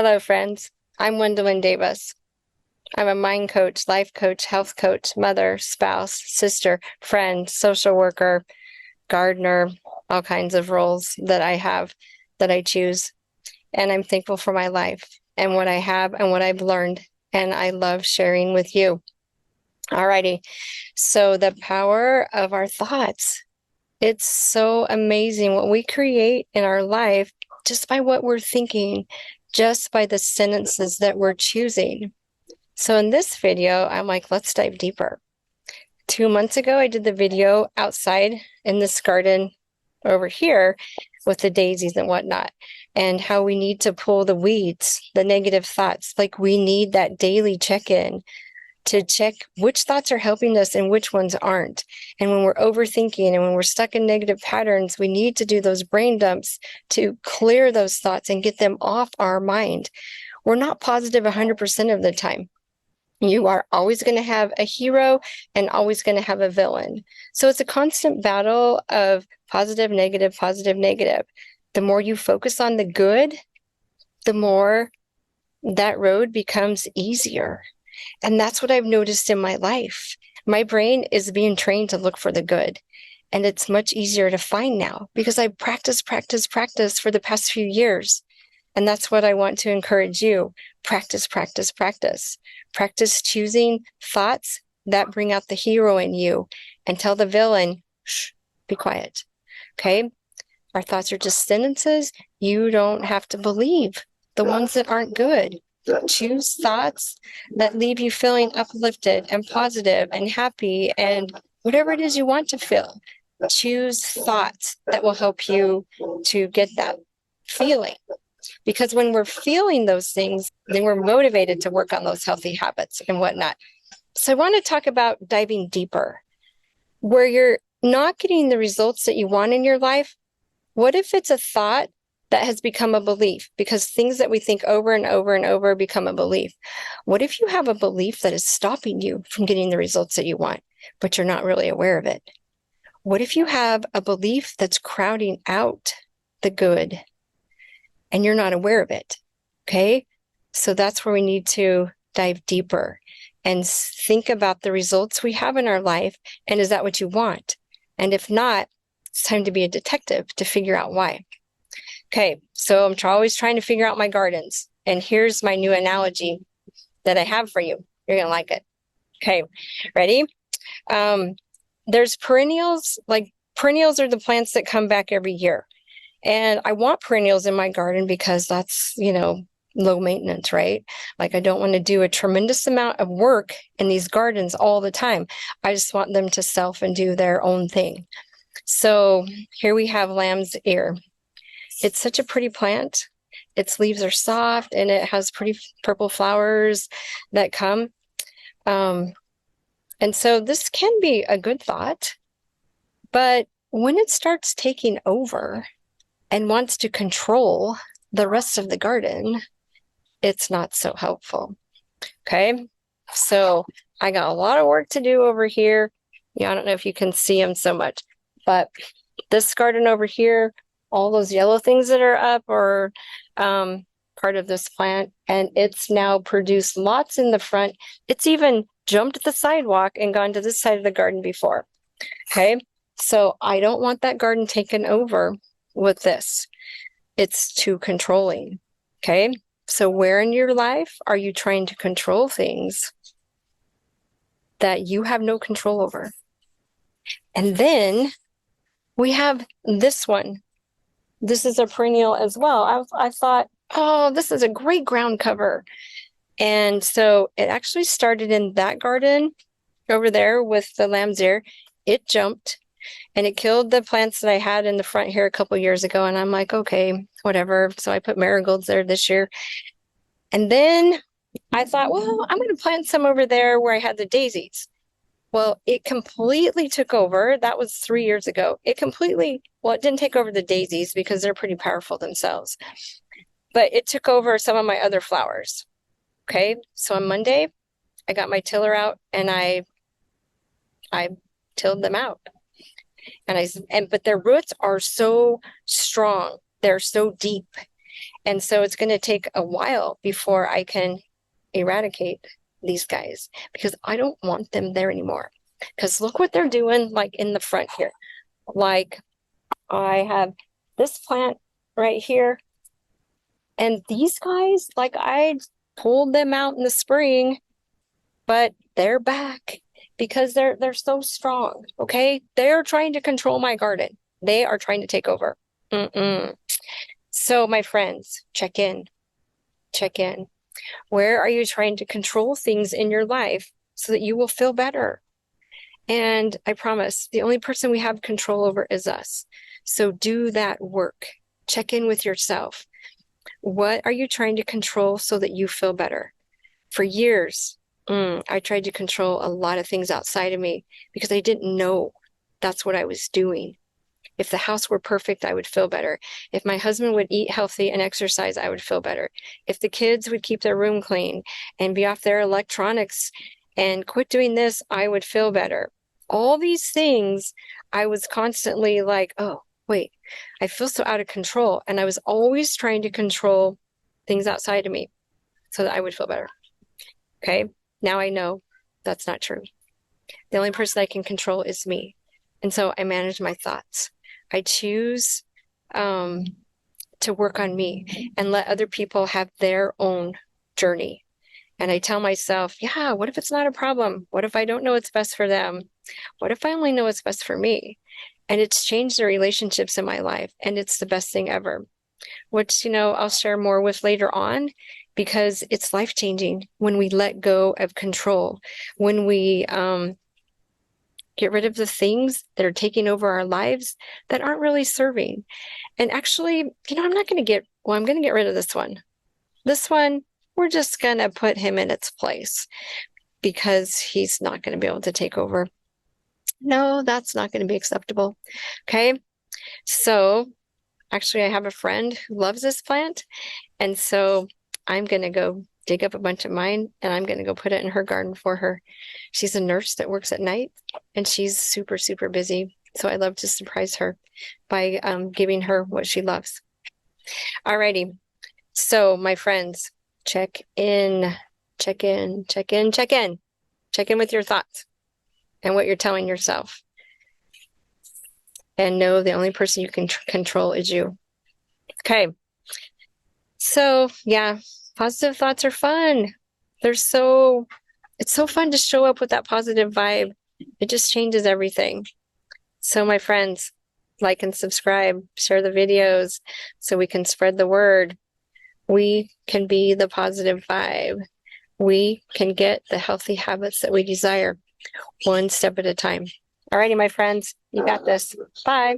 Hello, friends. I'm Gwendolyn Davis. I'm a mind coach, life coach, health coach, mother, spouse, sister, friend, social worker, gardener, all kinds of roles that I have that I choose. And I'm thankful for my life and what I have and what I've learned. And I love sharing with you. Alrighty. So the power of our thoughts. It's so amazing what we create in our life just by what we're thinking, just by the sentences that we're choosing. So in this video, I'm like, let's dive deeper. 2 months ago, I did the video outside in this garden over here with the daisies and whatnot, and how we need to pull the weeds, the negative thoughts. Like we need that daily check-in to check which thoughts are helping us and which ones aren't. And when we're overthinking and when we're stuck in negative patterns, we need to do those brain dumps to clear those thoughts and get them off our mind. We're not positive 100% of the time. You are always going to have a hero and always going to have a villain. So it's a constant battle of positive, negative, positive, negative. The more you focus on the good, the more that road becomes easier. And that's what I've noticed in my life. My brain is being trained to look for the good. And it's much easier to find now because I practice for the past few years. And that's what I want to encourage you. Practice. Practice choosing thoughts that bring out the hero in you and tell the villain, shh, be quiet. Okay? Our thoughts are just sentences. You don't have to believe the ones that aren't good. Choose thoughts that leave you feeling uplifted and positive and happy and whatever it is you want to feel. Choose thoughts that will help you to get that feeling. Because when we're feeling those things, then we're motivated to work on those healthy habits and whatnot. So I want to talk about diving deeper. Where you're not getting the results that you want in your life, what if it's a thought that has become a belief? Because things that we think over and over and over become a belief. What if you have a belief that is stopping you from getting the results that you want, but you're not really aware of it? What if you have a belief that's crowding out the good and you're not aware of it? Okay, so that's where we need to dive deeper and think about the results we have in our life. And is that what you want? And if not, it's time to be a detective to figure out why. Okay, so I'm always trying to figure out my gardens. And here's my new analogy that I have for you. You're going to like it. Okay, ready? There's perennials. Like perennials are the plants that come back every year. And I want perennials in my garden because that's, low maintenance, right? Like I don't want to do a tremendous amount of work in these gardens all the time. I just want them to self and do their own thing. So here we have lamb's ear. It's such a pretty plant. Its leaves are soft and it has pretty purple flowers that come. And so this can be a good thought, but when it starts taking over and wants to control the rest of the garden, it's not so helpful. Okay, so I got a lot of work to do over here. Yeah, I don't know if you can see them so much, but this garden over here, all those yellow things that are up are part of this plant, and it's now produced lots in the front. It's even jumped the sidewalk and gone to this side of the garden before. Okay, so I don't want that garden taken over with this. It's too controlling. Okay, so where in your life are you trying to control things that you have no control over? And then we have this one. This is a perennial as well. I thought, oh, this is a great ground cover. And so it actually started in that garden over there with the lamb's ear. It jumped and it killed the plants that I had in the front here a couple years ago. And I'm like, okay, whatever. So I put marigolds there this year. And then I thought, well, I'm going to plant some over there where I had the daisies. Well, it completely took over. That was 3 years ago. It didn't take over the daisies because they're pretty powerful themselves. But it took over some of my other flowers. Okay, so on Monday, I got my tiller out and I tilled them out. But their roots are so strong. They're so deep. And so it's going to take a while before I can eradicate these guys because I don't want them there anymore. Because look what they're doing, like in the front here. Like I have this plant right here, and these guys, like I pulled them out in the spring, but they're back because they're so strong. Okay, they're trying to control my garden. They are trying to take over. So, my friends, check in. Check in. Where are you trying to control things in your life so that you will feel better? And I promise the only person we have control over is us. So do that work. Check in with yourself. What are you trying to control so that you feel better? For years, I tried to control a lot of things outside of me because I didn't know that's what I was doing. If the house were perfect, I would feel better. If my husband would eat healthy and exercise, I would feel better. If the kids would keep their room clean and be off their electronics and quit doing this, I would feel better. All these things, I was constantly like, oh, wait, I feel so out of control. And I was always trying to control things outside of me so that I would feel better. Okay, now I know that's not true. The only person I can control is me. And so I manage my thoughts. I choose to work on me and let other people have their own journey. And I tell myself, yeah, what if it's not a problem? What if I don't know what's best for them? What if I only know what's best for me? And it's changed the relationships in my life. And it's the best thing ever, which, I'll share more with later on because it's life-changing when we let go of control, when we get rid of the things that are taking over our lives that aren't really serving. And actually, I'm going to get rid of this one. This one, we're just going to put him in its place because he's not going to be able to take over. No, that's not going to be acceptable. Okay. So actually, I have a friend who loves this plant. And so I'm going to go dig up a bunch of mine and I'm going to go put it in her garden for her. She's a nurse that works at night and she's super, super busy. So I love to surprise her by giving her what she loves. Alrighty. So my friends, check in with your thoughts and what you're telling yourself. And know the only person you can control is you. Okay. So yeah, positive thoughts are fun. It's so fun to show up with that positive vibe. It just changes everything. So my friends, like and subscribe, share the videos so we can spread the word. We can be the positive vibe. We can get the healthy habits that we desire, one step at a time. Alrighty, my friends, you got this. Bye.